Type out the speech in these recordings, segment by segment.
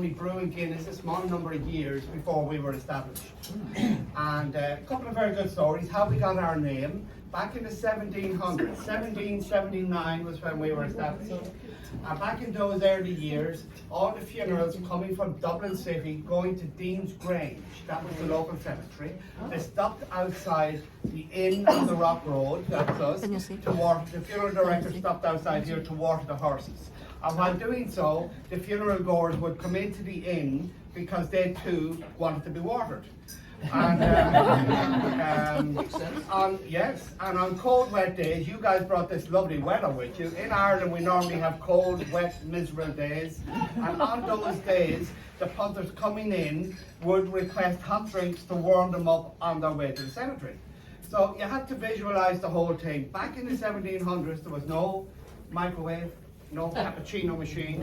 only brewing Guinness a small number of years before we were established. And a couple of very good stories, how we got our name. Back in the 1700s, 1779 was when we were established. And back in those early years, all the funerals coming from Dublin City, going to Dean's Grange, that was the local cemetery, they stopped outside the inn on the Rock Road, that's us, to water, the funeral director stopped outside here to water the horses. And while doing so, the funeral goers would come into the inn because they too wanted to be watered. And on cold, wet days, you guys brought this lovely weather with you. In Ireland, we normally have cold, wet, miserable days. And on those days, the punters coming in would request hot drinks to warm them up on their way to the cemetery. So you had to visualize the whole thing. Back in the 1700s, there was no microwave, no cappuccino machine.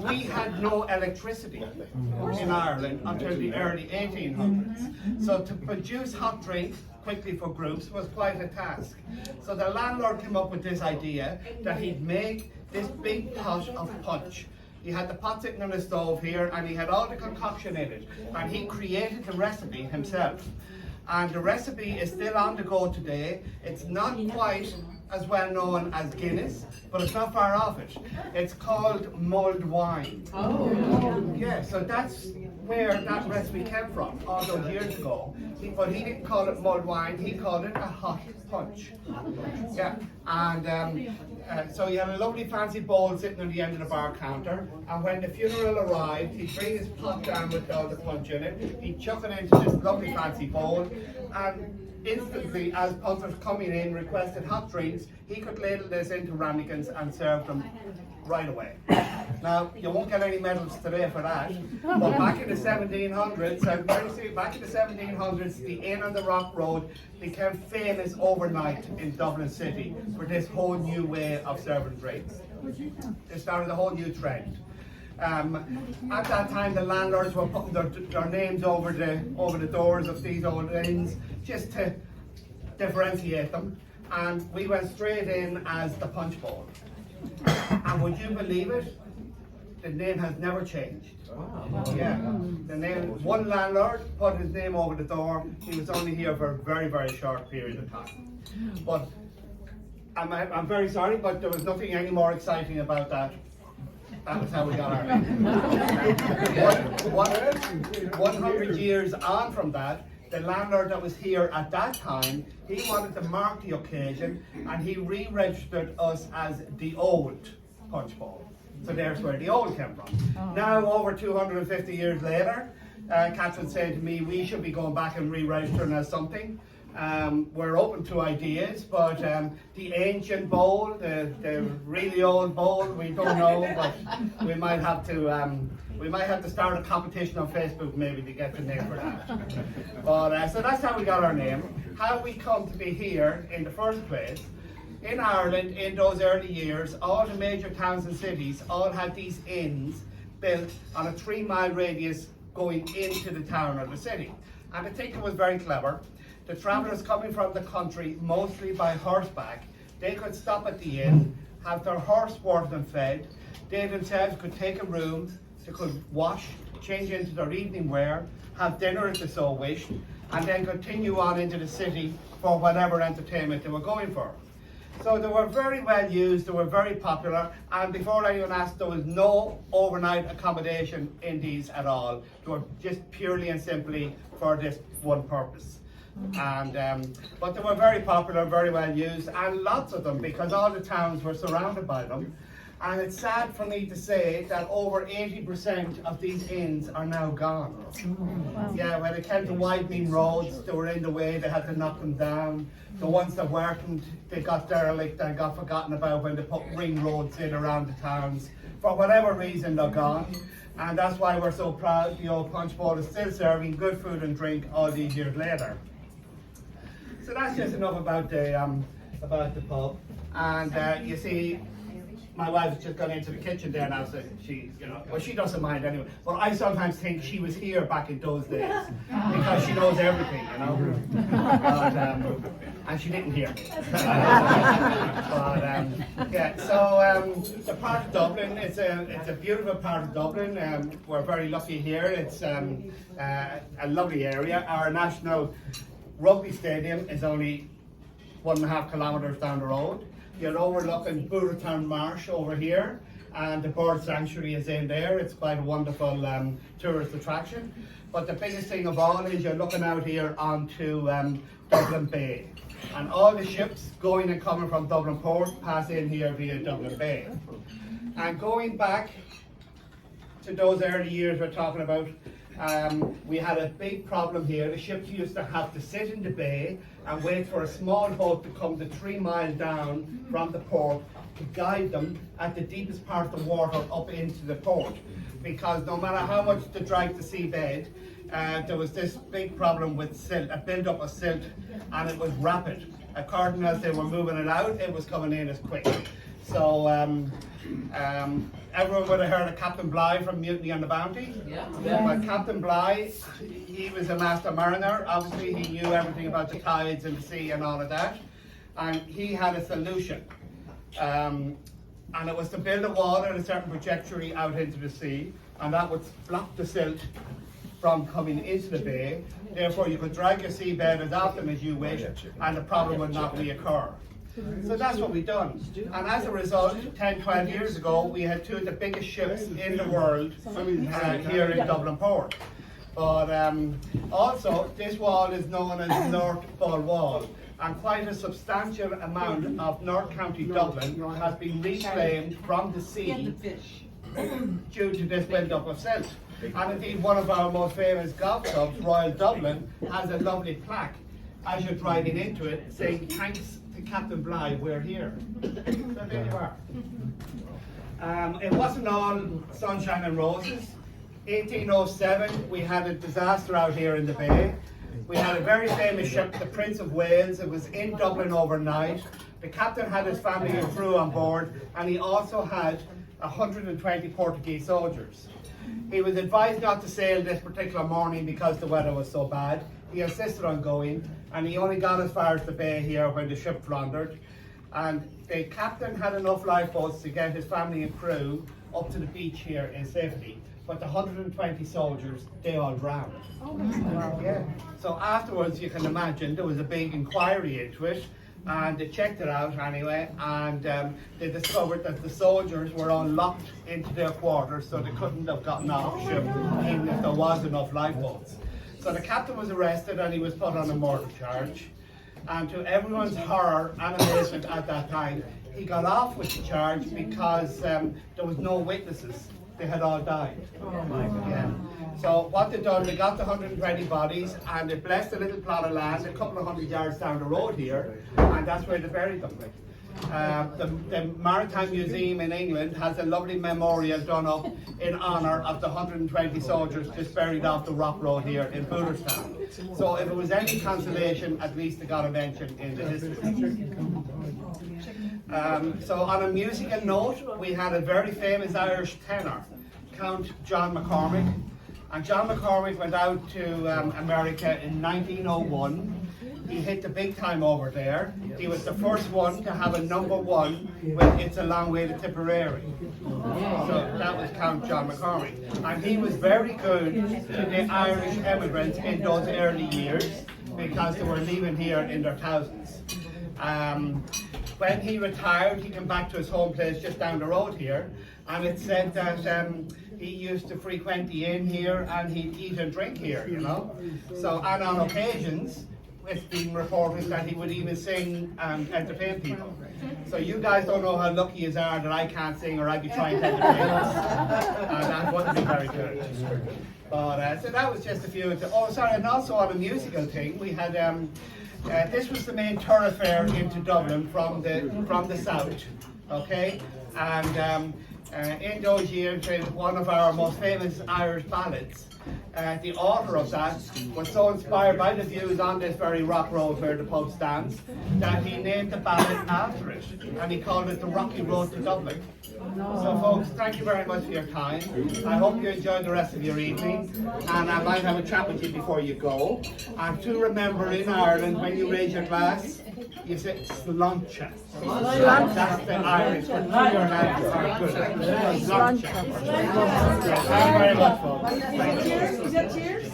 We had no electricity in Ireland until the early 1800s. So to produce hot drinks quickly for groups was quite a task. So the landlord came up with this idea that he'd make this big pot of punch. He had the pot sitting on the stove here and he had all the concoction in it. And he created the recipe himself. And the recipe is still on the go today. It's not quite as well known as Guinness, but it's not far off it. It's called mulled wine. Oh. Yeah, so that's where that recipe came from all those years ago. But he didn't call it mulled wine, he called it a hot punch. Yeah, and so he had a lovely fancy bowl sitting on the end of the bar counter, and when the funeral arrived, he'd bring his pot down with all the punch in it, he'd chuck it into this lovely fancy bowl, and instantly, as punters coming in requested hot drinks, he could ladle this into ramekins and serve them right away. Now, you won't get any medals today for that, but back in the 1700s, back in the 1700s, the inn on the Rock Road became famous overnight in Dublin City for this whole new way of serving drinks. It started a whole new trend. At that time, the landlords were putting their names over the doors of these old inns just to differentiate them, and we went straight in as the Punchbowl. And would you believe it? The name has never changed. Wow. Yeah, the name. One landlord put his name over the door. He was only here for a very, very short period of time. But I'm very sorry, but there was nothing any more exciting about that. That was how we got our name. 100 years on from that, the landlord that was here at that time, he wanted to mark the occasion and he re-registered us as the Old Punchbowl. So there's where the old came from. Now, over 250 years later, Catherine's saying to me, we should be going back and re-registering as something. We're open to ideas, but the ancient bowl, the really old bowl, we don't know, but we might have to start a competition on Facebook maybe to get the name for that. But so that's how we got our name. How we come to be here in the first place. In Ireland, in those early years, all the major towns and cities all had these inns built on a 3-mile radius going into the town or the city. And I think it was very clever. The travellers coming from the country, mostly by horseback, they could stop at the inn, have their horse watered and fed. They themselves could take a room, they could wash, change into their evening wear, have dinner if they so wished, and then continue on into the city for whatever entertainment they were going for. So they were very well used, they were very popular, and before anyone asked, there was no overnight accommodation in these at all. They were just purely and simply for this one purpose. And but they were very popular, very well used, and lots of them because all the towns were surrounded by them. And it's sad for me to say that over 80% of these inns are now gone. Wow. Yeah, when it came to widening roads, they were in the way, they had to knock them down. The ones that weren't, they got derelict and got forgotten about when they put ring roads in around the towns. For whatever reason, they're gone. And that's why we're so proud the old Punchbowl is still serving good food and drink all these years later. So that's just enough about the pub. And you see, my wife's just gone into the kitchen there now, so she, well, she doesn't mind anyway. But I sometimes think she was here back in those days because she knows everything, But, and she didn't hear me. But yeah, so the part of Dublin, it's a beautiful part of Dublin. We're very lucky here. It's a lovely area. Our national rugby stadium is only 1.5 kilometres down the road. You're overlooking Boortown Marsh over here, and the bird sanctuary is in there. It's quite a wonderful tourist attraction. But the biggest thing of all is you're looking out here onto Dublin Bay. And all the ships going and coming from Dublin Port pass in here via Dublin Bay. And going back to those early years we're talking about, we had a big problem here. The ships used to have to sit in the bay and wait for a small boat to come to 3 miles down from the port to guide them at the deepest part of the water up into the port. Because no matter how much they dragged the seabed, there was this big problem with silt, a build-up of silt, and it was rapid. According as they were moving it out, it was coming in as quick. So everyone would have heard of Captain Bligh from Mutiny on the Bounty. Yeah. Well, Captain Bligh, he was a master mariner. Obviously, he knew everything about the tides and the sea and all of that. And he had a solution. And it was to build a wall at a certain trajectory out into the sea, and that would block the silt from coming into the bay. Therefore, you could drag your seabed as often as you wish, and the problem would not reoccur. So that's what we've done. And as a result, 10, 12 years ago, we had 2 of the biggest ships in the world here in Dublin Port. But also, this wall is known as the North Bull Wall. And quite a substantial amount of North County Dublin has been reclaimed from the sea due to this build-up of silt. And indeed, one of our most famous golf clubs, Royal Dublin, has a lovely plaque as you're driving into it saying, "Thanks to Captain Bligh, we're here." So there you are. It wasn't all sunshine and roses. 1807, we had a disaster out here in the bay. We had a very famous ship, the Prince of Wales. It was in Dublin overnight. The captain had his family and crew on board, and he also had 120 Portuguese soldiers. He was advised not to sail this particular morning because the weather was so bad. He insisted on going, and he only got as far as the bay here when the ship foundered. And the captain had enough lifeboats to get his family and crew up to the beach here in safety. But the 120 soldiers, they all drowned. Oh my God. Yeah. So afterwards, you can imagine, there was a big inquiry into it, and they checked it out anyway, and they discovered that the soldiers were all locked into their quarters, so they couldn't have gotten off the ship, even if there was enough lifeboats. So the captain was arrested, and he was put on a murder charge. And to everyone's horror and amazement at that time, he got off with the charge because there was no witnesses. They had all died. Oh my God. Yeah. So what they done, they got the 120 bodies, and they blessed a little plot of land a couple of 100 yards down the road here, and that's where they buried them. The Maritime Museum in England has a lovely memorial done up in honour of the 120 soldiers just buried off the rock road here in Booterstown. So if it was any consolation, at least they got a mention in the history. So on a musical note, we had a very famous Irish tenor, Count John McCormick. And John McCormick went out to America in 1901. He hit the big time over there. He was the first one to have a #1 with It's a Long Way to Tipperary. So that was Count John McCormick. And he was very good to the Irish immigrants in those early years because they were leaving here in their thousands. When he retired, he came back to his home place just down the road here, and it said that he used to frequent the inn here and he'd eat and drink here, So, and on occasions, it's been reported that he would even sing and entertain people. So you guys don't know how lucky you are that I can't sing or I'd be trying to entertain us. That wouldn't be very good. But so that was just a few. Oh, sorry, and also on a musical thing, we had this was the main thoroughfare into Dublin from the south, okay, and In those years, one of our most famous Irish ballads. The author of that was so inspired by the views on this very rock road where the pub stands that he named the ballad after it, and he called it the Rocky Road to Dublin. So folks, thank you very much for your time. I hope you enjoy the rest of your evening, and I might have a chat with you before you go. And to remember, in Ireland, when you raise your glass, you say sláinte. That's the Irish for your hands are good. Sláinte. Thank you very much, folks. Thank you. Is that cheers?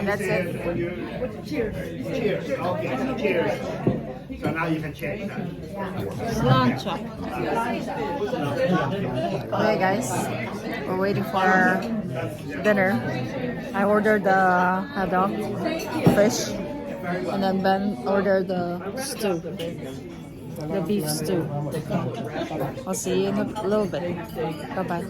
That's it. Cheers. Cheers. Okay. Cheers. So now you can change that. Sláinte. Okay guys, we're waiting for dinner. I ordered the hot dog, fish, and then Ben ordered the stew, the beef stew. I'll see you in a little bit. Bye bye.